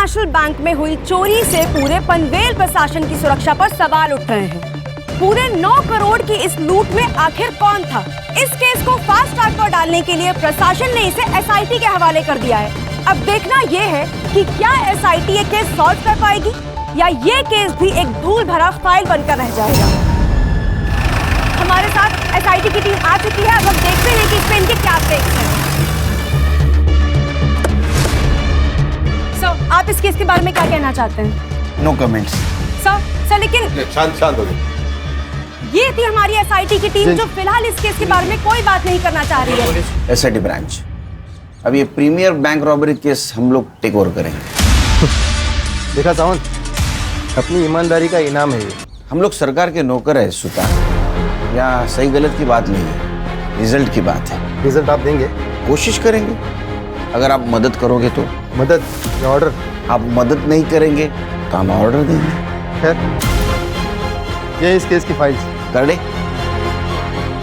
National bank में हुई चोरी से पूरे पनवेल प्रशासन की सुरक्षा पर सवाल उठ रहे हैं। पूरे 9 करोड़ की इस लूट में आखिर कौन था? इस केस को फास्ट ट्रैक पर डालने के लिए प्रशासन ने इसे एसआईटी के हवाले कर दिया है। अब देखना यह है कि क्या एसआईटी ये केस सॉल्व कर पाएगी या ये केस भी एक धूल भरा फाइल बनकर रह जाएगा। हमारे साथ एसआईटी की टीम आ चुकी है। अब हम देखते हैं कि इस पे इनके क्या स्टेक्स हैं। सर, आप इस केस के बारे में क्या कहना चाहते हैं? No comments. सर लेकिन शांत हो गए। ये थी हमारी एसआईटी की टीम जो फिलहाल इस केस के बारे में कोई बात नहीं करना चाह रही है। एसआईटी ब्रांच, अब ये प्रीमियर बैंक रॉबरी केस हम लोग टेक ओवर करेंगे। देखा सावंत, अपनी ईमानदारी का इनाम है ये। हम लोग सरकार के नौकर है सुल्तान, या सही गलत की बात नहीं है, रिजल्ट की बात है। रिजल्ट आप देंगे? कोशिश करेंगे, अगर आप मदद करोगे तो। मदद या ऑर्डर? आप मदद नहीं करेंगे तो हम ऑर्डर देंगे। खैर, ये इस केस की फाइल्स, कर दे।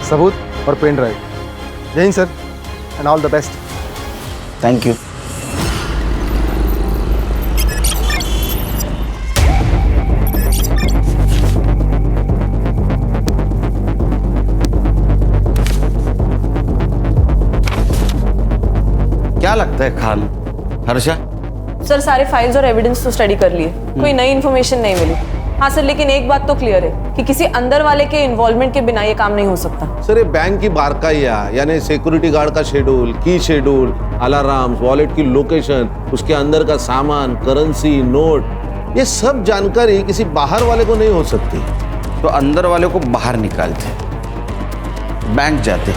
सबूत और पेन ड्राइव। जय Hind sir, and all the best. Thank you. क्या लगता है खान? हर्षा? सर, सारे फाइल्स और एविडेंस तो स्टडी कर लिए, कोई नई इन्फॉर्मेशन नहीं मिली। हाँ सर, लेकिन एक बात तो क्लियर है कि किसी अंदर वाले के इन्वॉल्वमेंट के बिना ये काम नहीं हो सकता। सर, ये बैंक की बारकाइया, यानी सिक्योरिटी गार्ड का शेड्यूल, की शेड्यूल, अलार्म्स, वॉलेट की लोकेशन, उसके अंदर का सामान, करेंसी, नोट, ये सब जानकारी किसी बाहर वाले को नहीं हो सकती। तो अंदर वाले को बाहर निकालते, बैंक जाते।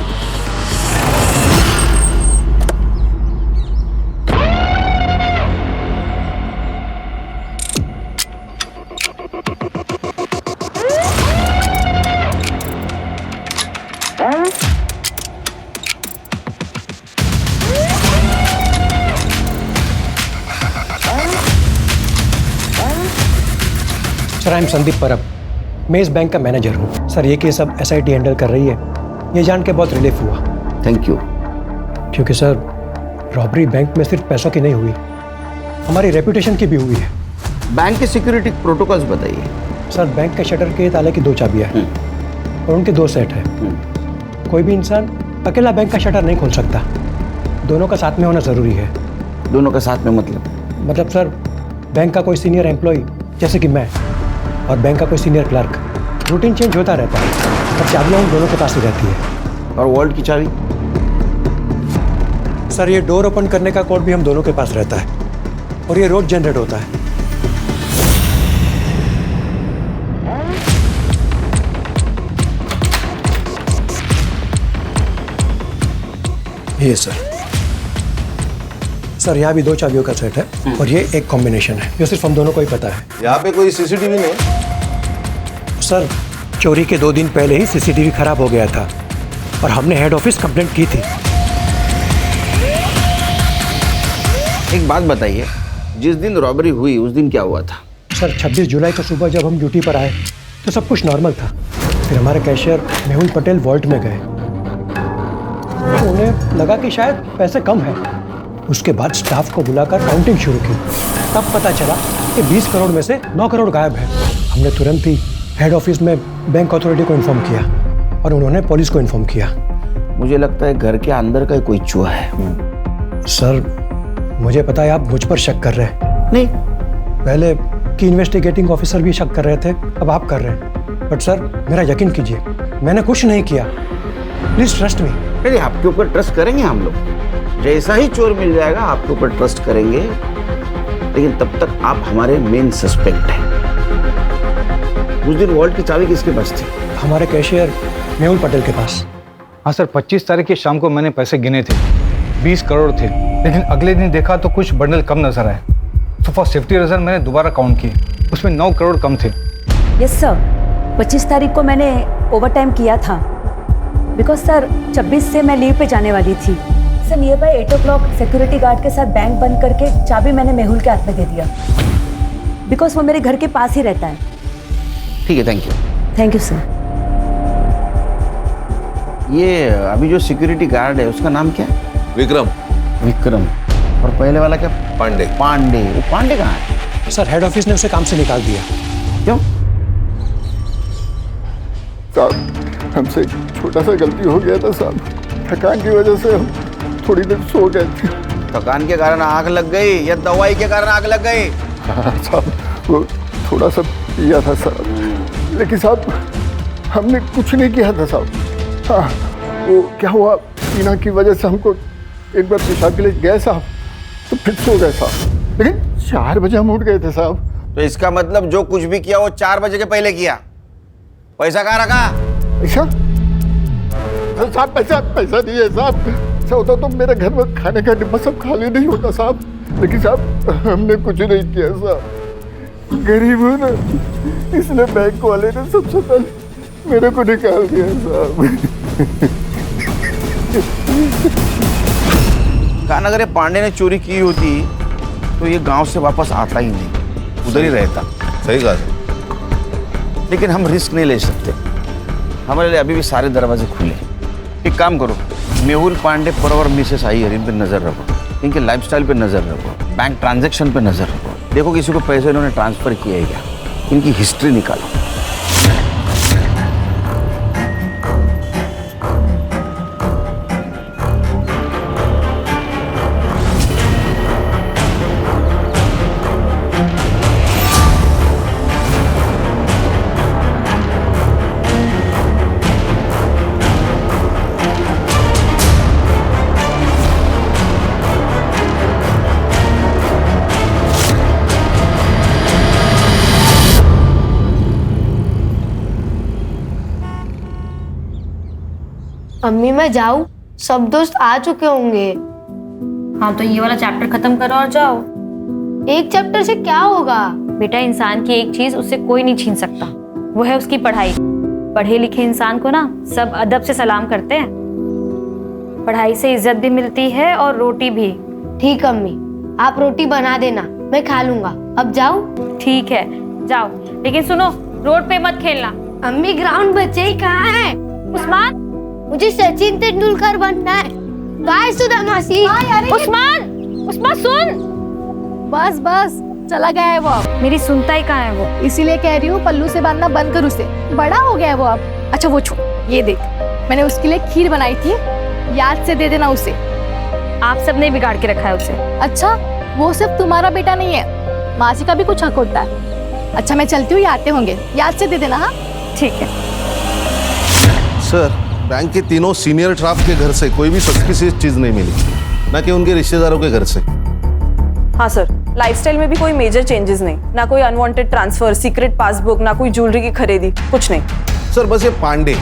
सर, आई एम संदीप परब, मैं इस बैंक का मैनेजर हूँ। सर, ये केस अब एसआईटी हैंडल कर रही है, ये जान के बहुत रिलीफ हुआ। Thank you. क्योंकि सर, रॉबरी बैंक में सिर्फ पैसों की नहीं हुई, हमारी रेपुटेशन की भी हुई है। बैंक के सिक्योरिटी प्रोटोकॉल्स बताइए। सर, बैंक के शटर के ताले की 2 चाबियाँ हैं और उनके 2 सेट हैं। कोई भी इंसान अकेला बैंक का शटर नहीं खोल सकता, दोनों का साथ में होना ज़रूरी है। दोनों का साथ में मतलब सर, बैंक का कोई सीनियर एम्प्लॉय जैसे कि मैं और बैंक का कोई सीनियर क्लर्क, रूटीन चेंज होता रहता है, और चाबियाँ उन दोनों के पास ही रहती है। और वॉल्ट की चाबी? सर, ये डोर ओपन करने का कोड भी हम दोनों के पास रहता है और ये रोज जनरेट होता है। ये सर, यहाँ भी 2 चाबियों का सेट है और ये एक कॉम्बिनेशन है, जो सिर्फ हम दोनों को ही पता है। यहाँ पे कोई सीसीटीवी नहीं? सर, चोरी के 2 दिन पहले ही सीसीटीवी खराब हो गया था और हमने हेड ऑफिस कंप्लेंट की थी। एक बात बताइए, जिस दिन रॉबरी हुई उस दिन क्या हुआ था? सर, 26 जुलाई को सुबह जब हम ड्यूटी पर आए तो सब कुछ नॉर्मल था। फिर हमारे कैशियर मेहुल पटेल वॉल्ट में गए, तो उन्हें लगा कि शायद पैसे कम हैं। उसके बाद स्टाफ को बुलाकर काउंटिंग शुरू की, तब पता चला कि 20 करोड़ में से 9 करोड़ गायब है। हमने तुरंत ही हेड ऑफिस में बैंक अथॉरिटी को इन्फॉर्म किया और उन्होंने पुलिस को इन्फॉर्म किया। मुझे लगता है घर के अंदर का कोई चूहा है। सर, मुझे पता है आप मुझ पर शक कर रहे हैं। नहीं, पहले की इन्वेस्टिगेटिंग ऑफिसर भी शक कर रहे थे, अब आप कर रहे हैं। बट सर, मेरा यकीन कीजिए, मैंने कुछ नहीं किया। Please trust me. अरे आपके ऊपर ट्रस्ट करेंगे हम लोग, जैसा ही चोर मिल जाएगा आपके ऊपर ट्रस्ट करेंगे, लेकिन तब तक आप हमारे मेन सस्पेक्ट हैं। उस दिन वॉल्ट की चाबी किसके पास थी? हमारे कैशियर मेहुल पटेल के पास। हाँ सर, 25 तारीख की शाम को मैंने पैसे गिने थे, 20 करोड़ थे, लेकिन अगले दिन देखा तो कुछ बंडल कम नजर आए। तो फॉर सेफ्टी रीजन मैंने दोबारा काउंट किए, उसमें 9 करोड़ कम थे। यस सर, 25 तारीख को मैंने ओवर टाइम किया था, बिकॉज सर 26 से मैं लीव पे जाने वाली थी। Sir, near by 8 o'clock security guard के साथ बैंक बंद करके चाबी मैंने मेहुल के हाथ में दे दिया, बिकॉज वो मेरे घर के पास ही रहता है। ठीक है, thank you. Thank you sir. ये अभी जो सिक्योरिटी गार्ड है उसका नाम क्या है? विक्रम। विक्रम। और पहले वाला क्या? पांडे। पांडे। वो पांडे कहाँ है? सर हेड ऑफिस ने उसे काम से निकाल दिया। क्यों? साहब हमसे छोटा सा गलती हो गया था साहब, थकान की वजह से हम थोड़ी देर सो गए थे। थकान के कारण आग लग गई या दवाई के कारण आग लग गई? हाँ साहब, वो थोड़ा सा पिया था साहब, लेकिन साहब हमने कुछ नहीं किया था साहब। हाँ, वो क्या हुआ, टीना की वजह से हमको एक बार पेशाब के लिए गए साहब, तो फिर सो गए साहब, लेकिन 4 बजे हम उठ गए थे साहब। तो इसका मतलब जो कुछ भी किया वो 4 बजे के पहले किया। पैसा कहाँ रखा? पैसा? साहब पैसा नहीं है साहब। ऐसा होता तो मेरे घर में खाने का डिब्बा सब खाली नहीं होता साहब, लेकिन साहब हमने कुछ नहीं किया साहब, गरीब हूँ ना, इसलिए बैंक वाले ने सबसे पहले मेरे को निकाल दिया साहब। कहा अगर ये पांडे ने चोरी की होती तो ये गांव से वापस आता ही नहीं, उधर ही रहता। सही कहा। लेकिन हम रिस्क नहीं ले सकते, हमारे लिए अभी भी सारे दरवाजे खुले। एक काम करो, मेहुल पांडे पर और मिसेस अय्यर इन पे नजर रखो, इनके लाइफस्टाइल पे नजर रखो, बैंक ट्रांजैक्शन पे नजर रखो, देखो किसी को पैसे इन्होंने ट्रांसफर किए क्या, इनकी हिस्ट्री निकालो। अम्मी मैं जाऊं? सब दोस्त आ चुके होंगे। हाँ तो ये वाला चैप्टर खत्म करो और जाओ। एक चैप्टर से क्या होगा? बेटा इंसान की एक चीज उससे कोई नहीं छीन सकता, वो है उसकी पढ़ाई। पढ़े लिखे इंसान को ना सब अदब से सलाम करते हैं। पढ़ाई से इज्जत भी मिलती है और रोटी भी। ठीक अम्मी, आप रोटी बना देना, मैं खा लूंगा। अब जाऊं? ठीक है जाओ, लेकिन सुनो रोड पे मत खेलना। अम्मी ग्राउंड बच्चे ही कहाँ है? उस्मान, मुझे सचिन तेंदुलकर बनना है। बाय सुधा मासी। उस्मान, उस्मान सुन। बस बस चला गया है वो अब। मेरी सुनता ही कहाँ है वो? इसीलिए कह रही हूँ पल्लू से बांधना बंद कर उसे, बड़ा हो गया है वो अब। अच्छा वो छोड़, ये देख मैंने उसके लिए खीर बनाई थी, याद से दे देना उसे। आप सब ने बिगाड़ के रखा है उसे। अच्छा वो सिर्फ तुम्हारा बेटा नहीं है, मासी का भी कुछ हक होता है। अच्छा मैं चलती हूँ, ये आते होंगे, याद से दे देना। हाँ ठीक है। सर बैंक के तीनों सीनियर स्टाफ के घर से कोई भी सस्पिशियस चीज नहीं मिली, ना कि उनके रिश्तेदारों के घर से। हाँ सर, लाइफस्टाइल में भी कोई मेजर चेंजेस नहीं, ना कोई अनवांटेड ट्रांसफर, सीक्रेट पासबुक, ना कोई ज्वेलरी की खरीदी, कुछ नहीं। सर बस ये पांडे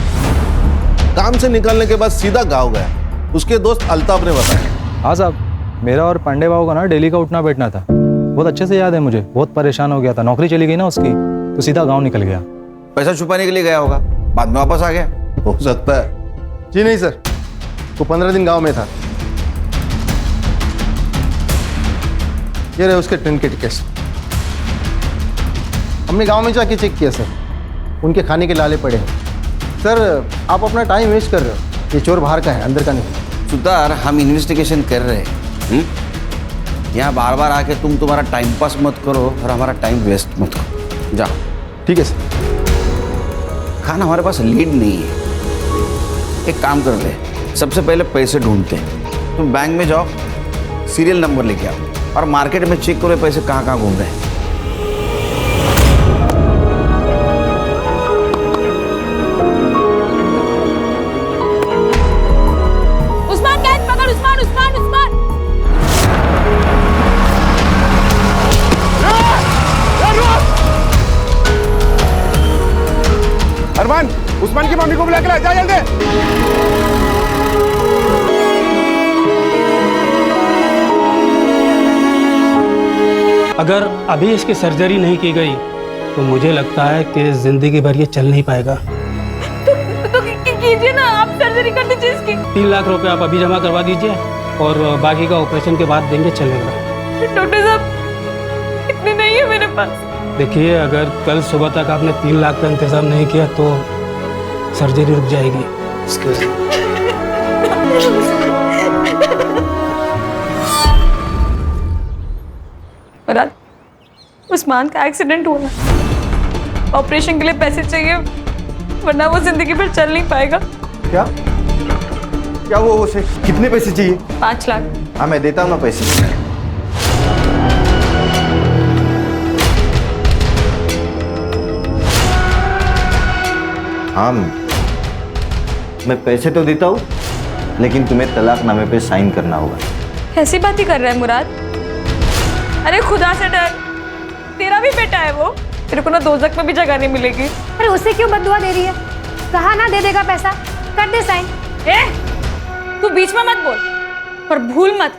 काम से निकलने के बाद सीधा गाँव गया, उसके दोस्त अल्ताफ ने बताया। हाँ साहब, मेरा और पांडे बाबू का ना डेली का उठना बैठना था, बहुत अच्छे से याद है मुझे। बहुत परेशान हो गया था, नौकरी चली गई ना उसकी, तो सीधा गाँव निकल गया। पैसा छुपाने के लिए गया होगा, बाद में वापस आ गया। हो सकता है। जी नहीं सर, वो 15 दिन गांव में था। ये रहे उसके ट्रेन के टिकट्स। हमने गांव में जाके चेक किया सर, उनके खाने के लाले पड़े हैं। सर आप अपना टाइम वेस्ट कर रहे हो, ये चोर बाहर का है, अंदर का नहीं। सुतार, हम इन्वेस्टिगेशन कर रहे हैं, यहाँ बार बार आके तुम्हारा टाइम पास मत करो और हमारा टाइम वेस्ट मत करो। जाओ। ठीक है सर। खाना हमारे पास लीड नहीं है, एक काम कर ले, सबसे पहले पैसे ढूंढते हैं। तुम बैंक में जाओ, सीरियल नंबर लेके आओ और मार्केट में चेक करो पैसे कहाँ कहाँ घूम रहे हैं। उस्मान कैच पकड़, उस्मान उस्मान उस्मान। अरमान, उस्मान की मम्मी को बुला के ला, जा जल्दी। अगर अभी इसकी सर्जरी नहीं की गई तो मुझे लगता है कि जिंदगी भर ये चल नहीं पाएगा। तो कीजिए ना, आप सर्जरी कर दीजिए इसकी। 3 लाख रुपए आप अभी जमा करवा दीजिए और बाकी का ऑपरेशन के बाद देंगे, चलेगा। डॉक्टर साहब इतने नहीं है मेरे पास। देखिए अगर कल सुबह तक आपने 3 लाख का इंतजाम नहीं किया तो सर्जरी रुक जाएगी। मुराद, उस्मान का एक्सीडेंट हुआ है। ऑपरेशन के लिए पैसे चाहिए, वरना वो जिंदगी भर चल नहीं पाएगा। क्या क्या वो उसे कितने पैसे चाहिए? 5 लाख। हाँ मैं देता हूँ ना पैसे। हाँ मैं पैसे तो देता हूँ, लेकिन तुम्हें तलाकनामे पे साइन करना होगा। कैसी बात ही कर रहा है मुराद? अरे खुदा से डर, तेरा भी बेटा है वो, तेरे को ना दोजख में भी जगह नहीं मिलेगी। अरे उसे क्यों बददुआ दे रही है? कहा ना दे देगा पैसा, कर दे साइन। तू बीच में मत बोल, पर भूल मत,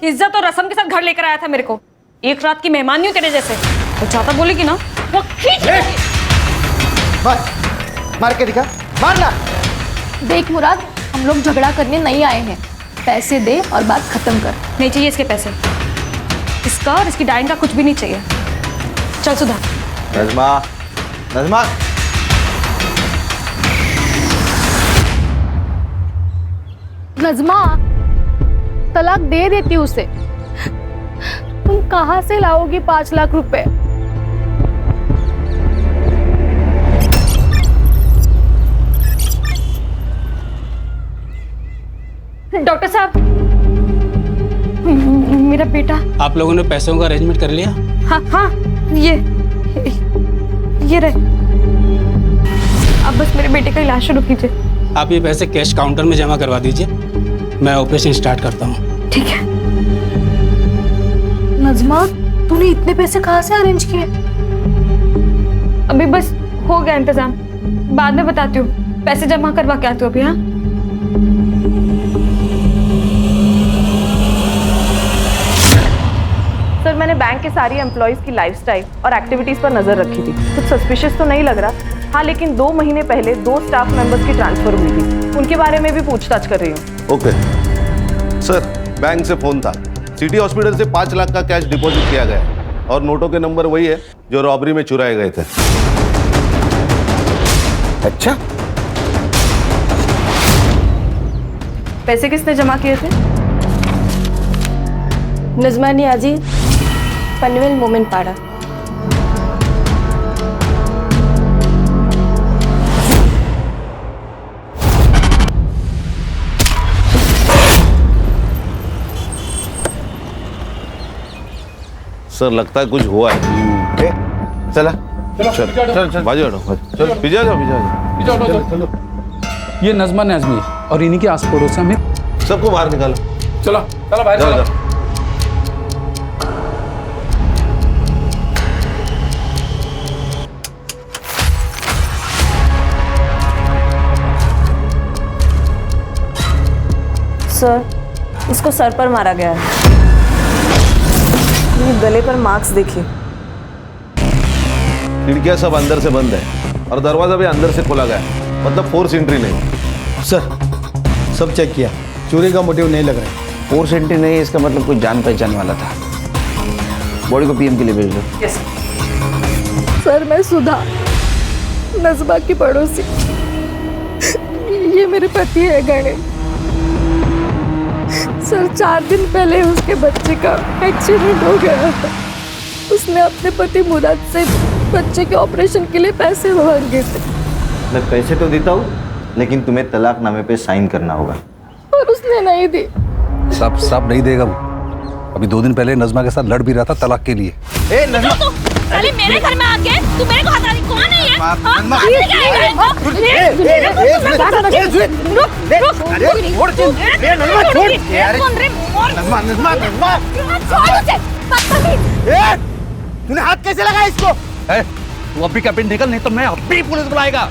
इज्जत और रस्म के साथ घर लेकर आया था मेरे को। एक रात की मेहमान नहीं तेरे जैसे, और ज्यादा बोलेगी ना वो खींच मार के दिखा, मारना। देख मुराद, हम लोग झगड़ा करने नहीं आए हैं, पैसे दे और बात खत्म कर। नहीं चाहिए इसके पैसे, इसका और इसकी डाइन का कुछ भी नहीं चाहिए। चल सुधा। नज़मा, नज़मा। नज़मा, तलाक दे देती उसे। तुम कहाँ से लाओगी 5 लाख रुपए? डॉक्टर साहब, मेरा बेटा। आप लोगों ने पैसों का अरेंजमेंट कर लिया? हाँ हाँ, ये रहे। अब बस मेरे बेटे का इलाज शुरू कीजिए। आप ये पैसे कैश काउंटर में जमा करवा दीजिए, मैं ऑपरेशन स्टार्ट करता हूँ। ठीक है। नज़मा, तूने इतने पैसे कहाँ से अरेंज किए? अभी बस हो गया इंतजाम, बाद में बताती हूँ। पैसे जमा करवा के आती हूँ अभी। हाँ सर, मैंने बैंक के सारी एम्प्लॉइज की लाइफस्टाइल और एक्टिविटीज पर नजर रखी थी। कुछ सस्पिशियस तो नहीं लग रहा। हाँ, लेकिन 2 महीने पहले 2 स्टाफ मेंबर्स की ट्रांसफर हुई थी, उनके बारे में भी पूछताछ कर रही हूँ। ओके सर, बैंक से फोन था, सिटी हॉस्पिटल से 5 लाख का कैश डिपॉजिट किया गया और नोटों के नंबर वही है जो रॉबरी में चुराए गए थे। अच्छा, पैसे किसने जमा किए थे? नज़मा नियाजी, पनवेल मोमिन पाड़ा। सर लगता है कुछ हुआ है। चला चल बाजू हटो, चल पीछे जाओ। ये नज़मा नाज़मी है और इन्हीं के आस पड़ोस में सबको बाहर निकालो। चलो चलो बाहर चलो। सर, इसको सर पर मारा गया है। ये गले पर मार्क्स देखिए। खिड़कियां सब अंदर से बंद है और दरवाजा भी अंदर से खोला गया है, मतलब फोर्स एंट्री नहीं। सर सब चेक किया, चोरी का मोटिव नहीं लग रहा है। फोर्स एंट्री नहीं है, इसका मतलब कोई जान पहचान वाला था। बॉडी को पीएम के लिए भेज दो। यस सर, मैं सुधा, नज़मा की पड़ोसी। ये मेरे पति है गणेश। सर, 4 दिन पहले उसके बच्चे का एक्सीडेंट हो गया था। उसने अपने पति मुराद से बच्चे के ऑपरेशन के लिए पैसे मांगे थे। मैं पैसे तो देता हूँ, लेकिन तुम्हें तलाकनामे पे साइन करना होगा। और उसने नहीं दी। सब नहीं देगा वो। अभी 2 दिन पहले नज़मा के साथ लड़ भी रहा था तलाक के लिए। ए नज़मा, साले मेरे घर में आके तू मेरे को हटा रही, कौन है ये? तूने हाथ कैसे लगाया इसको? तू अभी का पिन निकल, नहीं तो मैं अभी पुलिस बुलाएगा।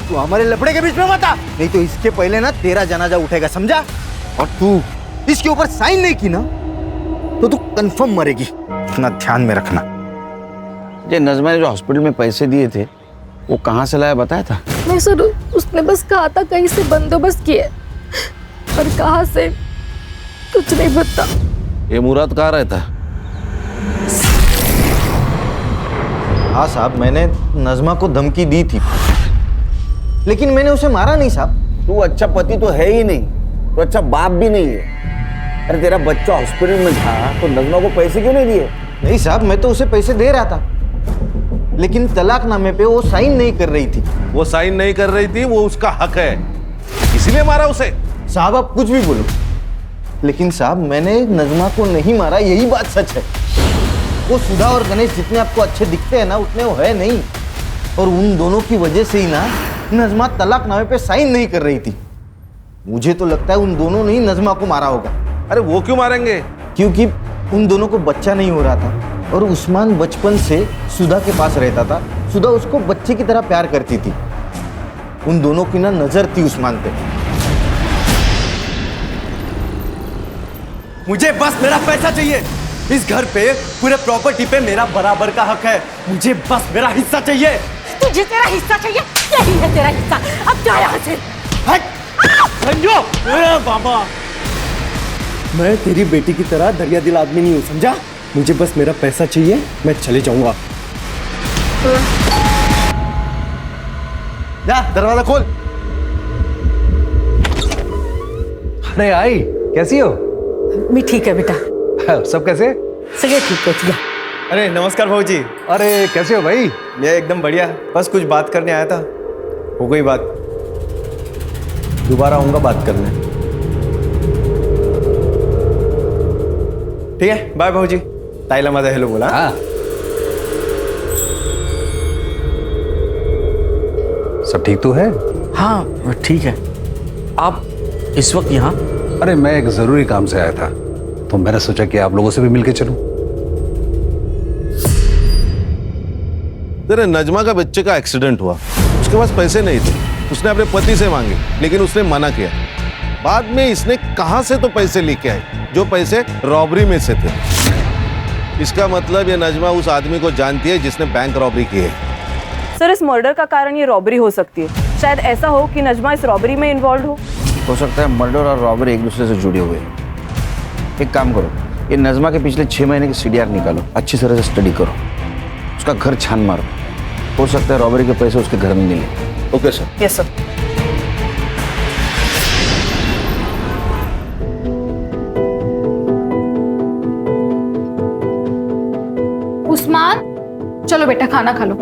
तू हमारे लफड़े के बीच में मत आ, नहीं तो इसके पहले ना तेरा जनाजा उठेगा, समझा? और तू इसके ऊपर साइन नहीं की ना तो तू कंफर्म मरेगी, इतना ध्यान में रखना। ये नज़मा ने जो हॉस्पिटल में पैसे दिए थे वो कहाँ से लाया बताया था? नहीं सर, उसने बस कहा था कहीं से बंदोबस्त किए, पर कहाँ से कुछ नहीं पता। ये मुराद कहाँ रहता है? हाँ साहब, मैंने नज़मा को धमकी दी थी, लेकिन मैंने उसे मारा नहीं साहब। तू अच्छा पति तो है ही नहीं, तो अच्छा बाप भी नहीं है। अरे तेरा बच्चा हॉस्पिटल में था तो नज़मा को पैसे क्यों नहीं दिए? नहीं साहब, मैं तो उसे पैसे दे रहा था, लेकिन तलाकनामे पे वो साइन नहीं कर रही थी। वो साइन नहीं कर रही थी, वो उसका हक है, इसीलिए मारा उसे। साहब आप कुछ भी बोलो, लेकिन साहब मैंने नजमा को नहीं मारा, यही बात सच है। वो सुधा और गणेश जितने आपको अच्छे दिखते हैं ना, उतने वो है नहीं। और उन दोनों की वजह से ही ना नजमा तलाकनामे पे साइन नहीं कर रही थी। मुझे तो लगता है उन दोनों ने ही नजमा को मारा होगा। अरे वो क्यों मारेंगे? क्योंकि उन दोनों को बच्चा नहीं हो रहा था और उस्मान बचपन से सुधा के पास रहता था। सुधा उसको बच्चे की तरह प्यार करती थी। उन दोनों की ना नजर थी उस्मान पे। मुझे बस मेरा पैसा चाहिए। इस घर पे, पूरे प्रॉपर्टी पे मेरा बराबर का हक है। मुझे बस मेरा हिस्सा चाहिए। तुझे तेरा हिस्सा चाहिए? यही है तेरा हिस्सा। अब जा यहाँ से। संजो, बाबा, मैं तेरी बेटी की तरह दरिया दिल आदमी नहीं हूँ, समझा? मुझे बस मेरा पैसा चाहिए, मैं चले जाऊंगा। जा दरवाजा खोल। अरे आई, कैसी हो? मैं ठीक है बेटा। सब कैसे? सगे ठीक है। अरे नमस्कार भाऊजी। अरे कैसे हो भाई? मैं एकदम बढ़िया, बस कुछ बात करने आया था। हो गई बात, दोबारा आऊंगा बात करने। ठीक है, बाय भाऊजी। ताईला माझा हेलो बोला। हाँ। सब ठीक तो है? हाँ ठीक है। आप इस वक्त यहाँ? अरे मैं एक जरूरी काम से आया था, तो मैंने सोचा कि आप लोगों से भी मिलके चलूं। तेरे नजमा का बच्चे का एक्सीडेंट हुआ, उसके पास पैसे नहीं थे, उसने अपने पति से मांगे, लेकिन उसने मना किया। बाद में इसने कहां से तो पैसे लेके आए, जो पैसे रॉबरी में से थे। इसका मतलब ये नजमा उस आदमी को जानती है जिसने बैंक रॉबरी की है। सर, इस मर्डर का कारण ये रॉबरी हो सकती है। शायद ऐसा हो कि नजमा इस रॉबरी में इन्वॉल्व हो सकता है मर्डर और रॉबरी एक दूसरे से जुड़े हुए हैं। एक काम करो, ये नजमा के पिछले 6 महीने की CDR निकालो, अच्छी तरह से स्टडी करो, उसका घर छान मारो। हो सकता है रॉबरी के पैसे उसके घर में मिले। Okay sir. Yes sir. Usman, चलो बेटा खाना खा लो।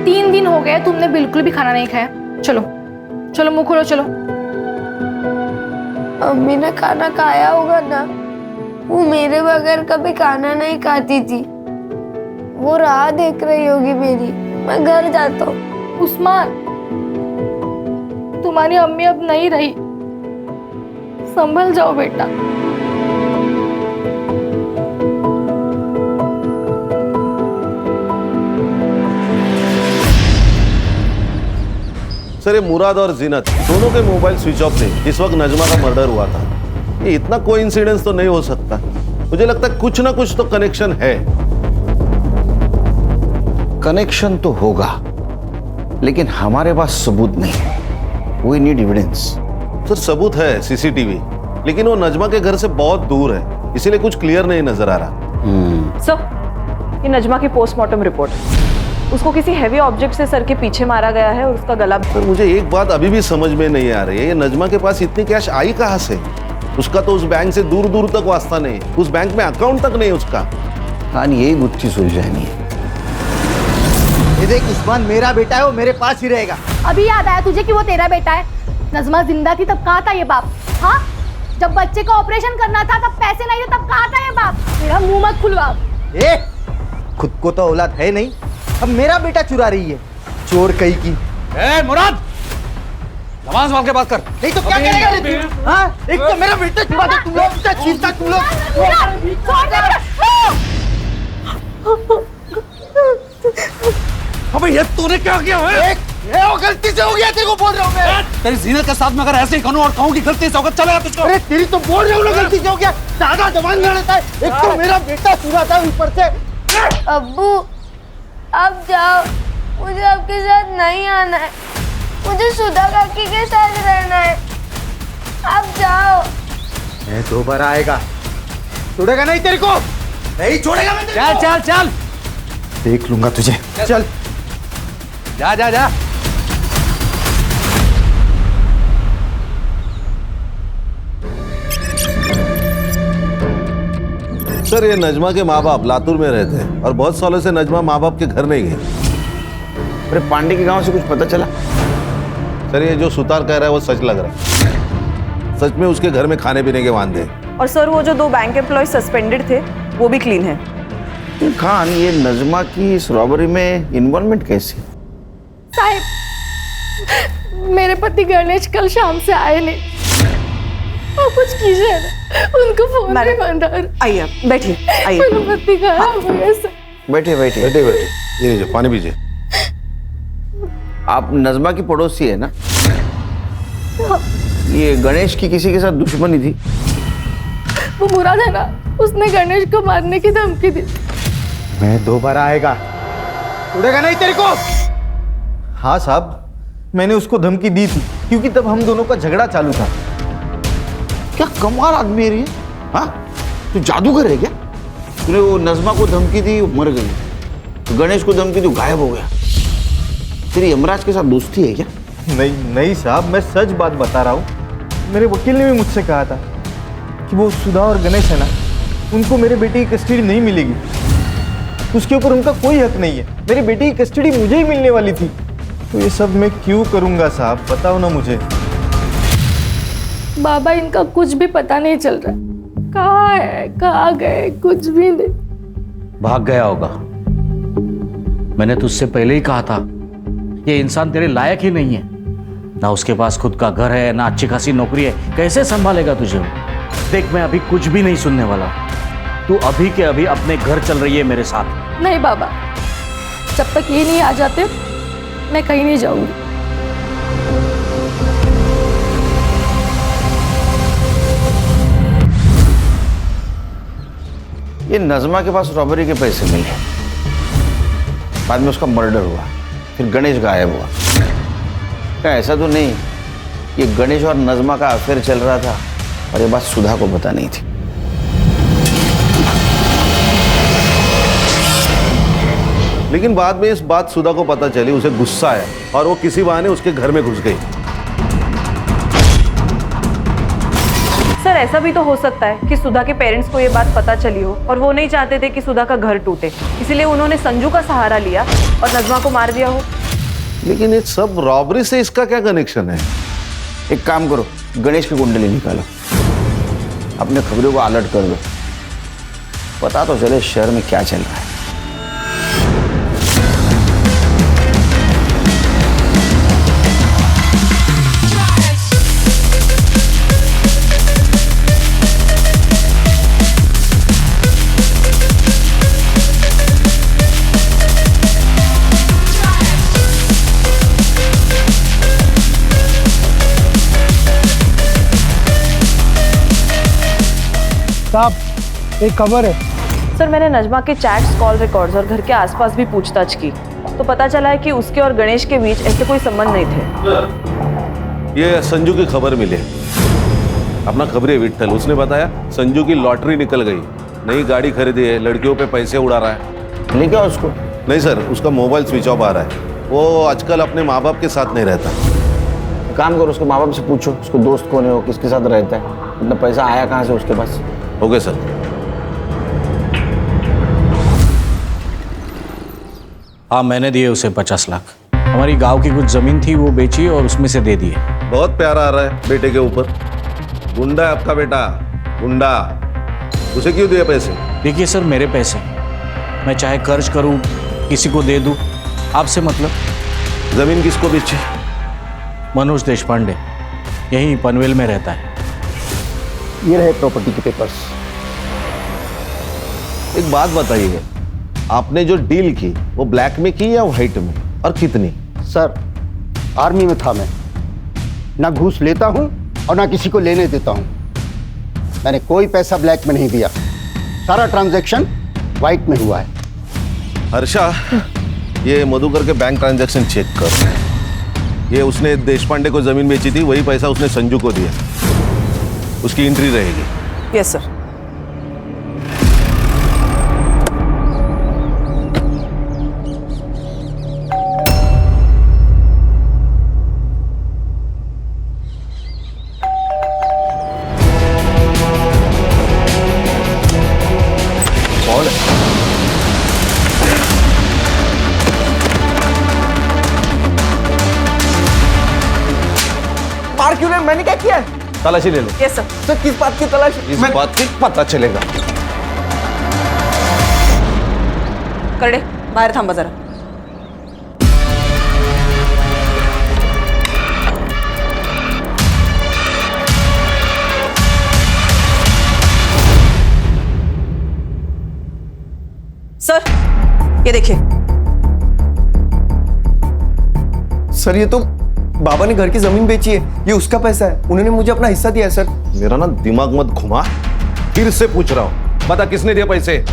3 दिन हो गए तुमने बिल्कुल भी खाना नहीं खाया। चलो चलो मुंह खोलो, चलो। अम्मी ने खाना खाया होगा ना, वो मेरे बगैर कभी खाना नहीं खाती थी। वो राह देख रही होगी मेरी। मैं घर जाता हूँ। उस्मान, तुम्हारी अम्मी अब नहीं रही, संभल जाओ बेटा। सर, ये मुराद और जीनत दोनों के मोबाइल स्विच ऑफ थे जिस वक्त नजमा का मर्डर हुआ था। ये इतना कोइंसिडेंस तो नहीं हो सकता। मुझे लगता है कुछ ना कुछ तो कनेक्शन है। कनेक्शन तो होगा, लेकिन हमारे पास सबूत नहीं है। We need evidence. सर, सबूत है CCTV, लेकिन वो नजमा के घर से बहुत दूर है, इसीलिए कुछ क्लियर नहीं नजर आ रहा। सर, ये नजमा की पोस्टमार्टम रिपोर्ट है। उसको किसी हैवी ऑब्जेक्ट से सर के पीछे मारा गया है और उसका गला। सर, मुझे एक बात अभी भी समझ में नहीं आ रही है, ये नजमा के पास इतनी कैश आई कहाँ से? उसका तो उस बैंक से दूर दूर तक वास्ता नहीं, उस बैंक में अकाउंट तक नहीं उसका। हाँ, यही गुत्थी सुलझानी है। ये देख, उस्मान मेरा बेटा है, वो मेरे पास ही रहेगा। अभी याद आया तुझे कि वो तेरा बेटा है? नजमा जिंदा थी तब कहाँ था ये बाप? हाँ, जब बच्चे का ऑपरेशन करना था तब पैसे नहीं थे, तब कहाँ था ये बाप? मेरा मुंह मत खुलवा। ए, खुद को तो औलाद है नहीं, अब मेरा बेटा चुरा रही है, चोर कहीं की। ए मुराद, जबान संभाल के बात कर। नहीं तो क्या करेगा? हाँ, एक तो मेरा बेटा चुरा दे, तुम लोग छीनता तुम लोग। अबे ये तूने क्या किया है? वो गलती से हो गया, तेरे को बोल रहा हूँ मैं। तेरी जीनत के साथ में अगर ऐसे ही करूं और कहूं कि गलती से होगा, चलेगा तुझको? अरे तेरी तो बोल रहा हूँ ना, गलती से हो गया। ज्यादा जबान लड़ता है। एक तो मेरा बेटा चुरा था, ऊपर से। अब्बू, अब जाओ, मुझे आपके साथ नहीं आना है। मुझे सुधा काकी के साथ रहना है। अब जाओ। मैं दोबारा आएगा, छोड़ेगा नहीं तेरे को, नहीं छोड़ेगा मैं तेरे को। चल चल चल, देख लूंगा तुझे। चल, जा जा जा। सर ये नजमा के माँ बाप लातूर में रहते हैं और बहुत सालों से नजमा माँ बाप के घर नहीं गई। अरे पांडे के गांव से कुछ पता चला? सर ये जो सुतार कह रहा है वो सच लग रहा है। सच में उसके घर में खाने पीने के वांदे हैं। और सर वो जो 2 बैंक एम्प्लॉय सस्पेंडेड थे वो भी क्लीन है। खान, ये नजमा की इस रॉबरी में इन्वॉल्वमेंट कैसी? साहब, मेरे पति गणेश कल शाम से आए नहीं। आप कुछ कीजिए ना, उनको फोन नहीं बंद। आइए बैठिए, आइए। मेरा पति खराब हो गया सर। बैठिए बैठिए बैठे बैठे, ये लीजिए पानी पीजिए। आप नजमा की पड़ोसी है ना? ये गणेश की किसी के साथ दुश्मनी थी? वो मुराद है ना, उसने गणेश को मारने की धमकी दी। मैं दोबारा आएगा, उड़ेगा नहीं तेरे को। हाँ साहब, मैंने उसको धमकी दी थी क्योंकि तब हम दोनों का झगड़ा चालू था। क्या कमाल आदमी है ये? हाँ, तू जादूगर है क्या? तूने वो नजमा को धमकी दी, वो मर गई। तो गणेश को धमकी दी, गायब हो गया। तेरी यमराज के साथ दोस्ती है क्या? नहीं नहीं साहब, मैं सच बात बता रहा हूँ। मेरे वकील ने भी मुझसे कहा था कि वो सुधा और गणेश है ना, उनको मेरे बेटे की कस्टडी नहीं मिलेगी। उसके ऊपर उनका कोई हक नहीं है। मेरी बेटी की कस्टडी मुझे ही मिलने वाली थी। तो ये सब मैं क्यों करूँगा साहब, बताओ ना मुझे। बाबा, इनका कुछ भी पता नहीं चल रहा। कहाँ है, कहाँ गए, कुछ भी नहीं। भाग गया होगा। मैंने तुझसे पहले ही कहा था ये इंसान तेरे लायक ही नहीं है। ना उसके पास खुद का घर है, ना अच्छी खासी नौकरी है, कैसे संभालेगा तुझे? देख, मैं अभी कुछ भी नहीं सुनने वाला। तू अभी के अभी अपने घर चल रही है मेरे साथ। नहीं बाबा, जब तक ये नहीं आ जाते मैं कहीं नहीं जाऊंगी। ये नजमा के पास रॉबरी के पैसे मिले, बाद में उसका मर्डर हुआ, फिर गणेश गायब हुआ। क्या ऐसा तो नहीं ये गणेश और नजमा का अफेयर चल रहा था और ये बात सुधा को पता नहीं थी? लेकिन बाद में इस बात सुधा को पता चली, उसे गुस्सा आया और वो किसी बहाने उसके घर में घुस गई। सर ऐसा भी तो हो सकता है कि सुधा के पेरेंट्स को ये बात पता चली हो और वो नहीं चाहते थे कि सुधा का घर टूटे, इसलिए उन्होंने संजू का सहारा लिया और नजमा को मार दिया हो। लेकिन ये सब रॉबरी से इसका क्या कनेक्शन है? एक काम करो, गणेश की कुंडली निकालो, अपने खबरों को अलर्ट कर दो, पता तो चले शहर में क्या चल रहा है। साहब, एक खबर है। सर मैंने नजमा के चैट्स, कॉल रिकॉर्ड्स और घर के आसपास भी पूछताछ की तो पता चला है कि उसके और गणेश के बीच ऐसे कोई संबंध नहीं थे। ये संजू की खबर मिली, अपना खबरी विट्ठल, उसने बताया संजू की लॉटरी निकल गई, नई गाड़ी खरीदी है, लड़कियों पे पैसे उड़ा रहा है। नहीं क्या उसको? नहीं सर, उसका मोबाइल स्विच ऑफ आ रहा है। वो आजकल अपने माँ बाप के साथ नहीं रहता। काम करो, उसके माँ बाप से पूछो उसको दोस्त कौन है, वो किसके साथ रहता है, इतना पैसा आया कहाँ से उसके पास। Okay sir. हाँ, मैंने दिए उसे 50 लाख। हमारी गांव की कुछ जमीन थी वो बेची और उसमें से दे दिए। बहुत प्यार आ रहा है बेटे के ऊपर। गुंडा है आपका बेटा, गुंडा। उसे क्यों दिए पैसे? देखिए सर, मेरे पैसे, मैं चाहे कर्ज करूं, किसी को दे दूं, आपसे मतलब। जमीन किसको बेची? मनोज देशपांडे, यहीं पनवेल में रहता है। ये रहे प्रॉपर्टी के पेपर्स। एक बात बताइए, आपने जो डील की वो ब्लैक में की या व्हाइट में, और कितनी? सर, आर्मी में था मैं, ना घूस लेता हूं और ना किसी को लेने देता हूं। मैंने कोई पैसा ब्लैक में नहीं दिया, सारा ट्रांजैक्शन व्हाइट में हुआ है। हर्षा, ये मधुकर के बैंक ट्रांजैक्शन चेक कर। ये उसने देशपांडे को जमीन बेची थी, वही पैसा उसने संजू को दिया, उसकी एंट्री रहेगी। Yes sir. मैंने क्या किया? तलाशी ले लो। Yes sir. सर किस बात की तलाशी? इस बात की पता चलेगा। करडे बाहेर थांबा जरा। सर ये देखिए। सर ये तो बाबा ने घर की जमीन बेची है, ये उसका पैसा है, उन्होंने मुझे अपना हिस्सा दिया है सर। मेरा ना दिमाग मत घुमा, फिर से पूछ रहा हूँ, बता किसने दिया पैसे?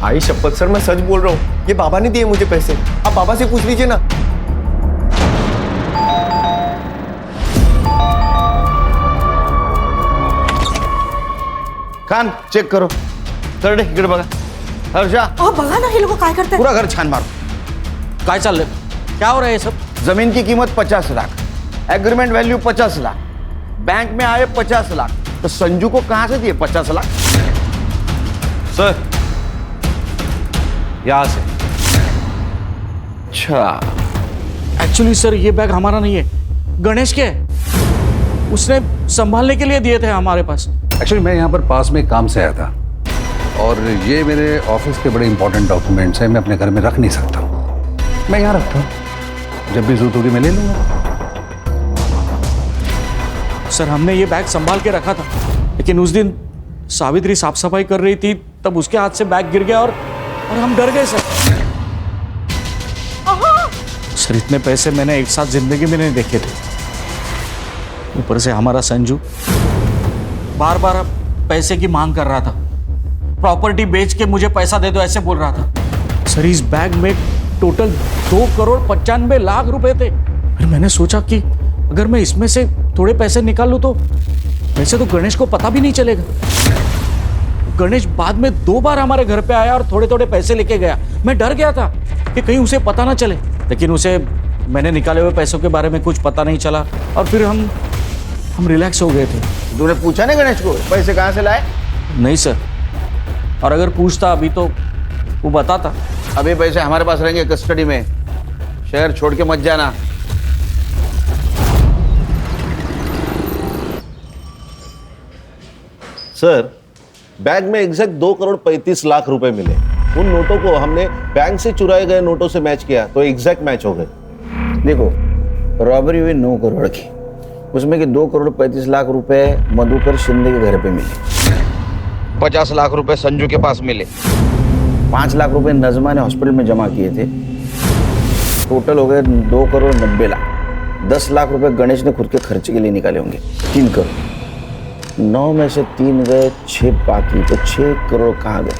आई शपथ सर, मैं सच बोल रहा हूँ, ये बाबा ने दिए मुझे पैसे। आप बाबा से पूछ लीजिए ना। कान चेक करो। करडे इकडे बघा। हर्षा बघा ना हे लोक काय करतात। पूरा घर छान मारो। काय चाललंय? क्या हो रहा है ये सब? जमीन की कीमत 50 lakh, agreement value 50 lakh, bank में आए 50 लाख, तो संजू को कहां से दिए 50 लाख? सर यहां से। अच्छा एक्चुअली सर ये बैग हमारा नहीं है, गणेश के है। उसने संभालने के लिए दिए थे हमारे पास। एक्चुअली मैं यहाँ पर पास में काम से आया था और ये मेरे ऑफिस के बड़े इंपॉर्टेंट डॉक्यूमेंट्स हैं, मैं अपने घर में रख नहीं सकता हूँ, मैं यहाँ रखता हूँ, जब भी जरूरत होगी मैं ले लूँगा। सर हमने ये बैग संभाल के रखा था, लेकिन उस दिन सावित्री साफ सफाई कर रही थी, तब उसके हाथ से बैग गिर गया और हम डर गए सर। सर इतने पैसे मैंने एक साथ जिंदगी में नहीं देखे थे। ऊपर से हमारा संजू बार बार पैसे की मांग कर रहा था, प्रॉपर्टी बेच के मुझे पैसा दे दो ऐसे बोल रहा था। सर इस बैग में टोटल 2,95,00,000 रुपए थे। फिर मैंने सोचा कि अगर मैं इसमें से थोड़े पैसे निकाल लूं तो वैसे तो गणेश को पता भी नहीं चलेगा। गणेश बाद में 2 बार हमारे घर पे आया और थोड़े थोड़े पैसे लेके गया। मैं डर गया था कि कहीं उसे पता ना चले, लेकिन उसे मैंने निकाले हुए पैसों के बारे में कुछ पता नहीं चला और फिर हम रिलैक्स हो गए थे। तूने पूछा ना गणेश को पैसे कहां से लाए? नहीं सर, और अगर पूछता अभी तो वो बताता। अभी पैसे हमारे पास रहेंगे कस्टडी में, शहर छोड़ के मत जाना। सर बैग में एग्जैक्ट 2,35,00,000 रुपए मिले। उन नोटों को हमने बैंक से चुराए गए नोटों से मैच किया तो एग्जैक्ट मैच हो गए। देखो रॉबरी हुई 9 करोड़ की, उसमें कि 2,35,00,000 रुपए मधुकर शिंदे के घर पे मिले, 50 लाख रुपए संजू के पास मिले, 5 लाख रुपए नजमा ने हॉस्पिटल में जमा किए थे। टोटल हो गए 2,90,00,000। 10 लाख रुपए गणेश ने खुद के खर्चे के लिए निकाले होंगे, 3 करोड़। 9 में से 3 गए, 6 बाकी, तो 6 करोड़ कहाँ गए?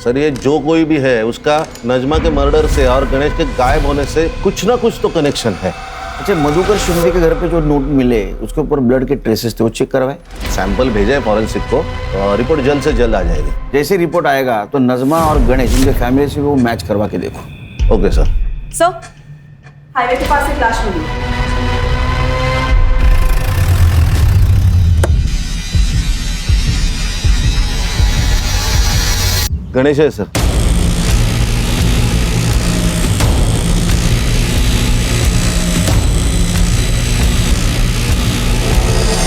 सर ये जो कोई भी है उसका नजमा के मर्डर से और गणेश के गायब होने से कुछ ना कुछ तो कनेक्शन है। अच्छा मधुकर शिंदे के घर पे जो नोट मिले उसके ऊपर ब्लड के ट्रेसेस थे, वो चेक करवाए? सैंपल भेजे फॉरेंसिक को, रिपोर्ट जल्द से जल्द आ जाएगी। जैसे रिपोर्ट आएगा तो नजमा और गणेश इनके फैमिली से वो मैच करवा के देखो। Okay sir. सर हाईवे के पास एक लाश मिली। गणेश है sir.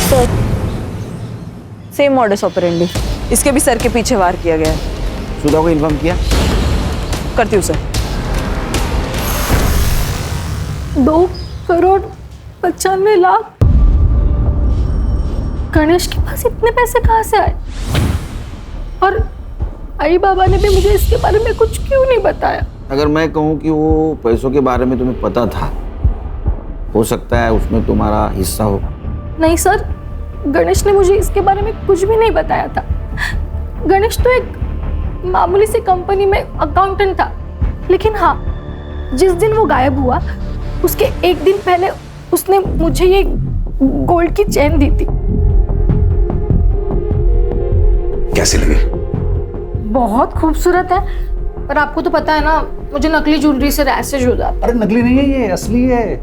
Sir same modus operandi, इसके भी सर के पीछे वार किया गया है। सुधा को इन्फॉर्म किया? करती हूँ सर। 2,95,00,000 गणेश के पास इतने पैसे कहाँ से आए? और आई बाबा ने भी मुझे इसके बारे में कुछ क्यों नहीं बताया? अगर मैं कहूँ कि वो पैसों के बारे में तुम्हें पता था, हो सकता है उसमें तुम्हारा हिस्सा हो। नहीं सर, गणेश ने मुझे इसके बारे में कुछ भी नहीं बताया था। गणेश तो एक मामूली सी कंपनी में अकाउंटेंट था, लेकिन हाँ जिस दिन वो गायब हुआ उसके एक दिन पहले उसने मुझे ये गोल्ड की चेन दी थी। कैसी लगी? बहुत खूबसूरत है, पर आपको तो पता है ना मुझे नकली ज्वेलरी से रैशेज हो जाता है। अरे नकली नहीं है, ये असली है।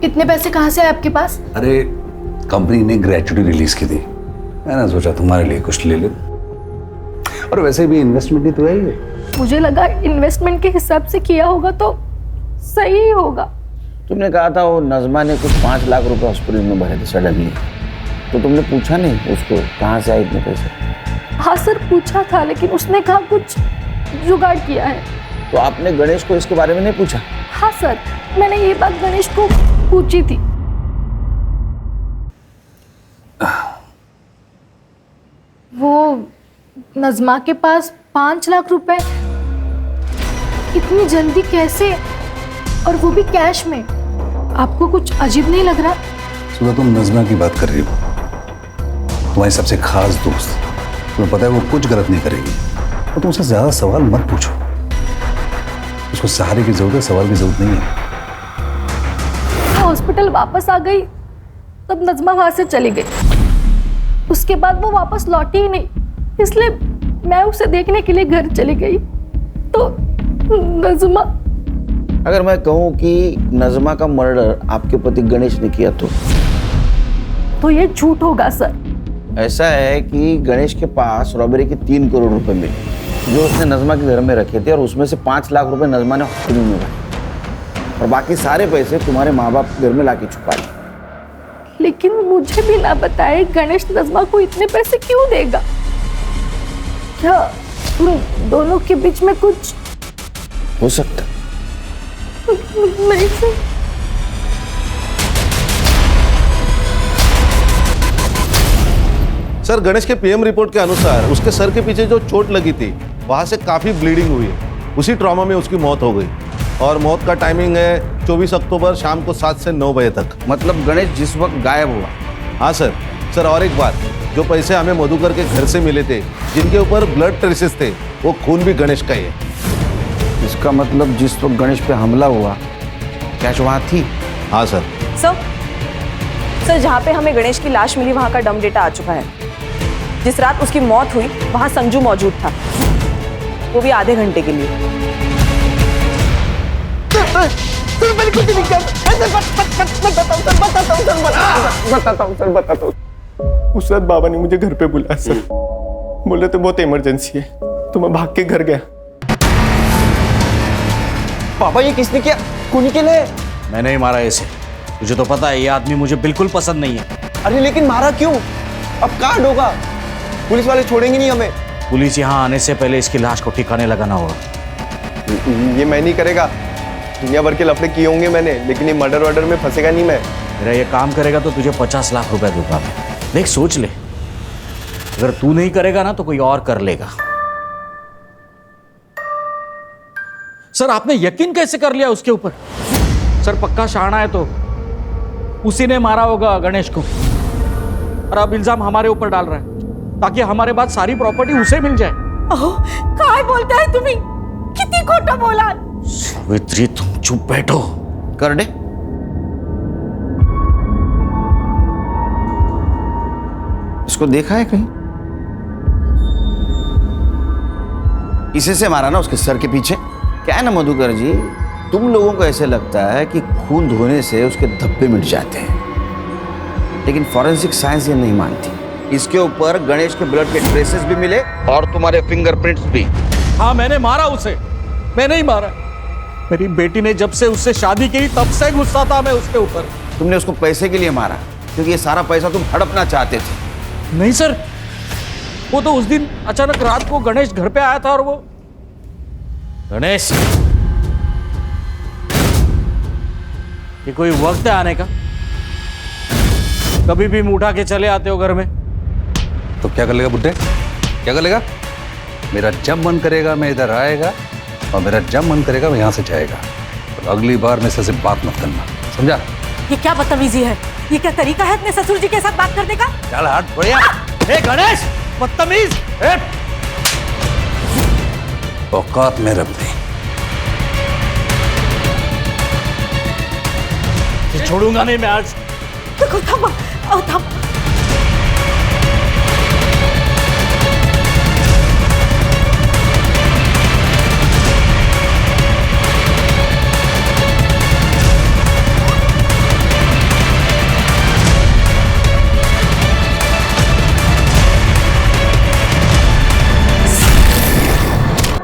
इतने पैसे कहाँ से आए आपके पास? अरे कंपनी ने ग्रेचुटी रिलीज की थी, मैंने सोचा तुम्हारे लिए कुछ ले लो, और वैसे भी इन्वेस्टमेंट ही तो है ये। मुझे लगा इन्वेस्टमेंट के हिसाब से किया होगा तो सही होगा। तुमने कहा था वो नज़मा ने कुछ 5 लाख रुपए हॉस्पिटल में भरे थे सडनली, तो तुमने पूछा नहीं उसको कहाँ से आए इतने पैसे? हाँ सर, पूछा था, लेकिन उसने कहा कुछ जुगाड़ किया है। तो आपने गणेश को इसके बारे में नहीं पूछा? हाँ सर, मैंने ये बात गणेश को पूछी थी। वो नज़मा के पास 5 लाख रुपए इतनी जल्दी कैसे, और वो भी कैश में? आपको कुछ अजीब नहीं लग रहा? सुबह तुम नज़मा की बात कर रही हो, तुम्हारी सबसे खास दोस्त, तुम्हें पता है वो कुछ गलत नहीं करेगी, तो तुम उससे ज्यादा सवाल मत पूछो। उसको सहारे की जरूरत है, सवाल की जरूरत नहीं है। हॉस्पिटल वापस आ गई तब नज़मा वहां से चली गई, उसके बाद वो वापस लौटी ही नहीं, इसलिए मैं उसे देखने के लिए घर चली गई। तो नज़मा, अगर मैं कहूँ कि नज़मा का मर्डर आपके पति गणेश ने किया तो ये झूठ होगा सर। ऐसा है कि गणेश के पास रॉबरी के 3 करोड़ रुपए मिले, जो उसने नज़मा के घर में रखे थे, और उसमें से 5 लाख रुपए नज़मा ने हॉस्पिटल में भरे, और बाकी सारे पैसे तुम्हारे माँ बाप घर में लाके छुपा लिए। लेकिन मुझे भी ना बताए गणेश नज़मा को इतने पैसे क्यों देगा? क्या तुम दोनों के बीच में कुछ हो सकता? नहीं सर। सर, गणेश के पीएम रिपोर्ट के अनुसार उसके सर के पीछे जो चोट लगी थी वहां से काफी ब्लीडिंग हुई है, उसी ट्रॉमा में उसकी मौत हो गई, और मौत का टाइमिंग है 24 अक्टूबर शाम को 7 से 9 बजे तक। मतलब गणेश जिस वक्त गायब हुआ? हाँ सर। सर, और एक बात, जो पैसे हमें मधुकर के घर से मिले थे, जिनके ऊपर ब्लड ट्रेसेस थे, वो खून भी गणेश का ही है। इसका मतलब जिस वक्त गणेश पे हमला हुआ कैश वहाँ थी? हाँ सर। सर, जहाँ पे हमें गणेश की लाश मिली वहाँ का डम डेटा आ चुका है। जिस रात उसकी मौत हुई वहाँ संजू मौजूद था, वो भी आधे घंटे के लिए। बताता हूँ। उस रात बाबा ने मुझे घर पे बुलाया सर, बोले तो बहुत इमरजेंसी है, तो मैं भाग के घर गया। पापा, ये किसने किया? कुनी के लिए? मैंने ही मारा इसे। तुझे तो पता है ये आदमी मुझे बिल्कुल पसंद नहीं है। अरे लेकिन मारा क्यों? अब कहाँ ढोगा? पुलिस वाले छोड़ेंगे नहीं हमें। पुलिस यहाँ आने से पहले इसकी लाश को ठिकाने लगाना होगा। ये मैं नहीं करेगा, दुनिया भर के लफड़े किए होंगे मैंने, लेकिन ये मर्डर वर्डर में फंसेगा नहीं मैं। मेरा ये काम करेगा तो तुझे 50 लाख रुपए दूंगा मैं। देख, सोच ले, अगर तू नहीं करेगा ना तो कोई और कर लेगा। सर, आपने यकीन कैसे कर लिया उसके ऊपर? सर, पक्का शाना है तो उसी ने मारा होगा गणेश को, और अब इल्जाम हमारे ऊपर डाल रहा है ताकि हमारे बाद सारी प्रॉपर्टी उसे मिल जाए। काय बोलता है तुम्ही? किती खोटा बोला? सावित्री, तुम चुप बैठो। कर दे। इसको देखा है कहीं? इसे से मारा ना उसके सर के पीछे। क्या है ना मधुकर जी, तुम लोगों को ऐसे लगता है कि खून धोने से उसके धब्बे मिट जाते हैं, लेकिन फॉरेंसिक साइंस ये नहीं मानती। इसके ऊपर गणेश के ब्लड के ट्रेसेस भी मिले और तुम्हारे फिंगरप्रिंट्स भी। हाँ, मैंने मारा उसे, मैंने ही मारा। मेरी बेटी ने जब से उससे शादी की तब से गुस्सा था मैं उसके ऊपर। तुमने उसको पैसे के लिए मारा, क्योंकि ये सारा पैसा तुम हड़पना चाहते थे। नहीं सर, वो तो उस दिन अचानक रात को गणेश घर पे आया था, और वो गणेश, ये कोई वक्त है आने का? कभी भी उठा के चले आते हो घर में। तो क्या कर लेगा बुड्ढे? क्या कर लेगा? मेरा जब मन करेगा मैं इधर आएगा, और मेरा जब मन करेगा मैं यहाँ से जाएगा। और अगली बार मेरे से बात मत करना, समझा? ये क्या बदतमीजी है? ये क्या तरीका है अपने ससुर जी के साथ बात करने का? चल हट बढ़िया। ए गणेश, बदतमीज! औकात में रख दी। छोड़ूंगा नहीं मैं आज। देखो, थम।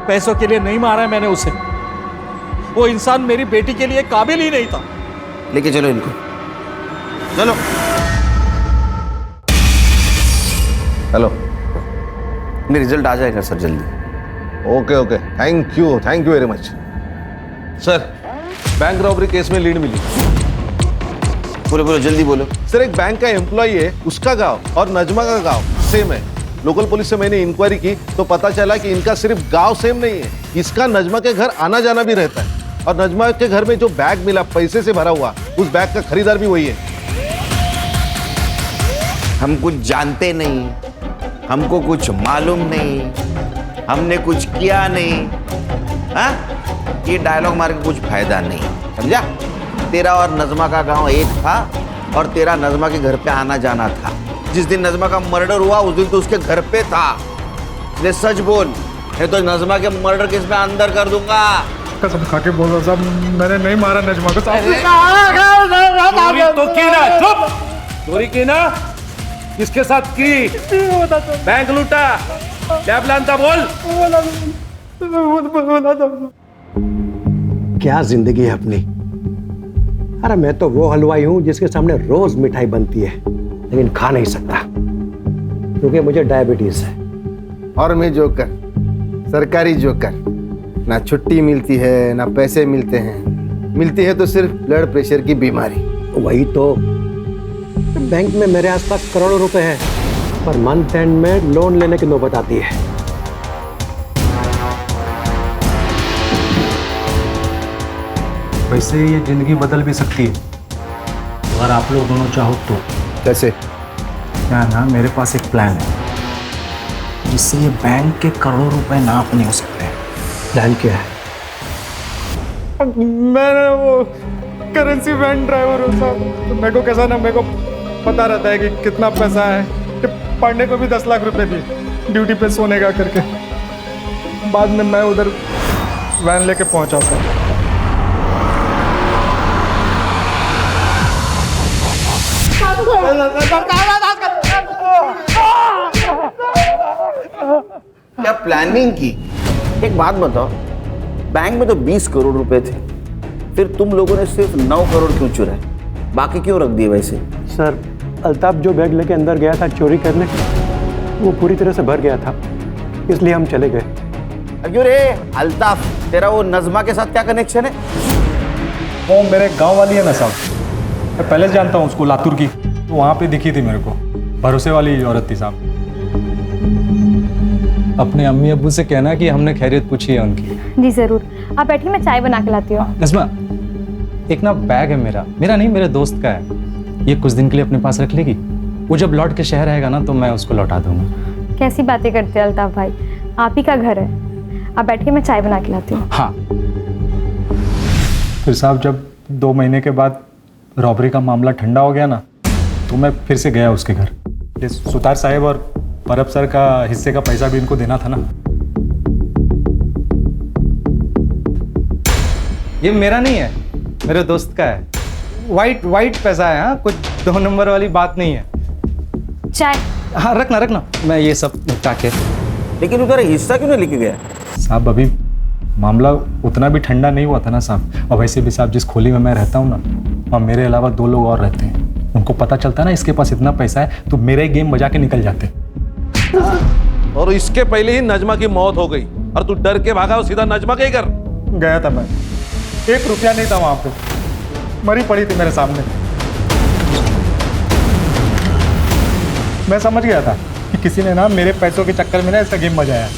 पैसों के लिए नहीं मारा है मैंने उसे। वो इंसान मेरी बेटी के लिए काबिल ही नहीं था। लेके चलो इनको, चलो। हेलो, मेरा रिजल्ट आ जाएगा सर जल्दी। Okay okay, thank you very much. Sir, bank robbery case में लीड मिली। बोलो बोलो, जल्दी बोलो। सर, एक बैंक का एम्प्लॉई है, उसका गांव और नजमा का गांव सेम है। लोकल पुलिस से मैंने इंक्वायरी की तो पता चला कि इनका सिर्फ गांव सेम नहीं है, इसका नजमा के घर आना जाना भी रहता है। और नजमा के घर में जो बैग मिला पैसे से भरा हुआ, उस बैग का खरीदार भी वही है। हम कुछ जानते नहीं, हमको कुछ मालूम नहीं, हमने कुछ किया नहीं। हाँ, ये डायलॉग मार के कुछ फायदा नहीं, समझा? तेरा और नजमा का गांव एक था और तेरा नजमा के घर पे आना जाना था। जिस दिन नजमा का मर्डर हुआ उस दिन तो उसके घर पे था। इसलिए सच बोल, नहीं तो नजमा के मर्डर केस में अंदर कर दूंगा। कसम खा के बोल रहा साहब, मैंने नहीं मारा नजमा को साहब। चोरी तो की ना, चुप। चोरी की ना, किसके साथ की? बैंक लूटा, क्या प्लान था? बोल। क्या जिंदगी है अपनी। अरे मैं तो वो हलवाई हूं जिसके सामने रोज मिठाई बनती है, लेकिन खा नहीं सकता क्योंकि मुझे डायबिटीज है। और मैं जोकर, सरकारी जोकर, ना छुट्टी मिलती है ना पैसे मिलते हैं, मिलती है तो सिर्फ ब्लड प्रेशर की बीमारी। वही तो, बैंक में मेरे आसपास करोड़ों रुपए हैं, पर मंथ एंड में लोन लेने की नौबत आती है। वैसे ये जिंदगी बदल भी सकती है अगर आप लोग दोनों चाहो तो। कैसे? क्या ना, मेरे पास एक प्लान है जिससे ये बैंक के करोड़ों रुपए नाप नहीं हो सकते। प्लान क्या है? मैं वो करेंसी वैन ड्राइवर हूँ साहब, तो मेरे को कैसा ना, मेरे को पता रहता है कि कितना पैसा है। पढ़ने को भी 10 लाख रुपए दिए ड्यूटी पे सोने का करके। बाद में मैं उधर वैन लेके पहुंचा था। क्या प्लानिंग की? एक बात बताओ, बैंक में तो 20 करोड़ रुपए थे, फिर तुम लोगों ने सिर्फ 9 करोड़ क्यों चुराए? बाकी क्यों रख दिए वैसे? सर, अल्ताफ जो बैग लेके अंदर गया था चोरी करने, वो पूरी तरह से भर गया था, इसलिए हम चले गए। क्यों रे अल्ताफ, तेरा वो नजमा के साथ क्या कनेक्शन है? वो मेरे गांव वाली है ना साहब, मैं पहले से जानता हूँ उसको, लातूर की। तो वहाँ पे दिखी थी मेरे को, भरोसे वाली औरत थी साहब। अपने अम्मी अब्बू से कहना कि हमने खैरियत पूछी है उनकी। जी जरूर, आप बैठिए, मैं चाय बना के लाती हूँ। नज़मा, एक ना बैग है मेरा नहीं, मेरे दोस्त का है। ये कुछ दिन के लिए अपने पास रख लेगी, वो जब लौट के शहर आएगा ना तो मैं उसको लौटा दूंगा। कैसी बातें करते हैं अल्ताफ भाई, आप ही का घर है। आप बैठिए, मैं चाय बना के लाती हूँ। हाँ, फिर साहब जब 2 महीने के बाद रॉबरी का मामला ठंडा हो गया ना, तो मैं फिर से गया उसके घर। ये सुतार साहब और परब सर का हिस्से का पैसा भी इनको देना था ना। ये मेरा नहीं है, मेरे दोस्त का है। वाइट पैसा है। हाँ, कुछ 2 नंबर वाली बात नहीं है। चाय? हाँ, रखना, मैं ये सब निपटा के। लेकिन उधर हिस्सा क्यों नहीं लेके गया? साहब, अभी मामला उतना भी ठंडा नहीं हुआ था ना साहब। और वैसे भी साहब, जिस खोली में मैं रहता हूँ ना, वहाँ मेरे अलावा 2 लोग और रहते हैं। उनको पता चलता है ना इसके पास इतना पैसा है, तो मेरे गेम बजा के निकल जाते। और इसके पहले ही नजमा की मौत हो गई और तू डर के भागा और सीधा नजमा के ही घर गया था। मैं 1 रुपया नहीं था वहां पे, मरी पड़ी थी मेरे सामने। मैं समझ गया था कि किसी ने ना मेरे पैसों के चक्कर में ना इसका गेम बजाया।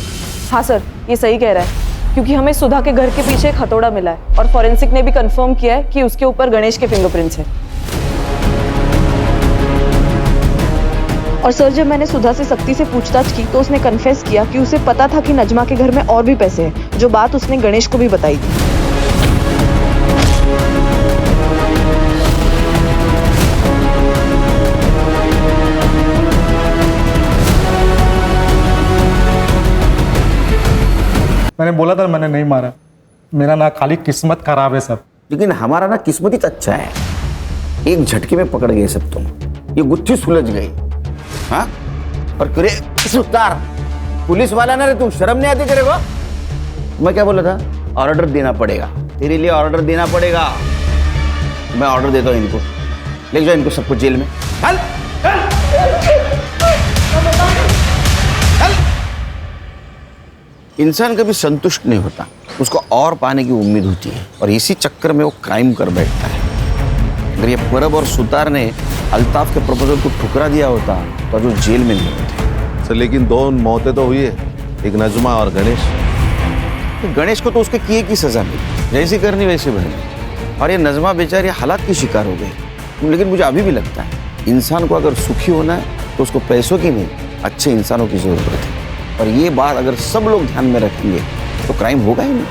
हाँ सर, ये सही कह रहा है, क्योंकि हमें सुधा के घर के पीछे एक हथौड़ा मिला है और फॉरेंसिक ने भी कंफर्म किया है कि उसके ऊपर गणेश के फिंगरप्रिंट्स हैं। और सर, जब मैंने सुधा से सख्ती से पूछताछ की तो उसने कन्फेस किया कि उसे पता था कि नजमा के घर में और भी पैसे हैं, जो बात उसने गणेश को भी बताई थी। मैंने बोला था मैंने नहीं मारा, मेरा ना खाली किस्मत खराब है सब। लेकिन हमारा ना किस्मत ही तो अच्छा है, एक झटके में पकड़ गए सब तुम, ये गुत्थी सुलझ गई। हाँ, और करे सुतार पुलिस वाला ना रे, तू शर्म नहीं आती तेरे को? मैं क्या बोला था? ऑर्डर देना पड़ेगा, तेरे लिए ऑर्डर देना पड़ेगा। मैं ऑर्डर देता हूँ इनको, ले जाओ इनको सबको जेल में। चल इंसान कभी संतुष्ट नहीं होता, उसको और पाने की उम्मीद होती है और इसी चक्कर में वो क्राइम कर बैठता है। अगर ये परब और सुतार ने अल्ताफ के प्रपोजल को ठुकरा दिया होता तो जो जेल में नहीं होते। सर लेकिन दो मौतें तो हुई है, एक नजमा और गणेश। गणेश को तो उसके किए की सजा मिली, जैसी करनी वैसे बनी, और ये नजमा बेचारी हालात की शिकार हो गई। लेकिन मुझे अभी भी लगता है इंसान को अगर सुखी होना है तो उसको पैसों की नहीं, अच्छे इंसानों की जरूरत है। और ये बात अगर सब लोग ध्यान में रखेंगे तो क्राइम होगा ही नहीं।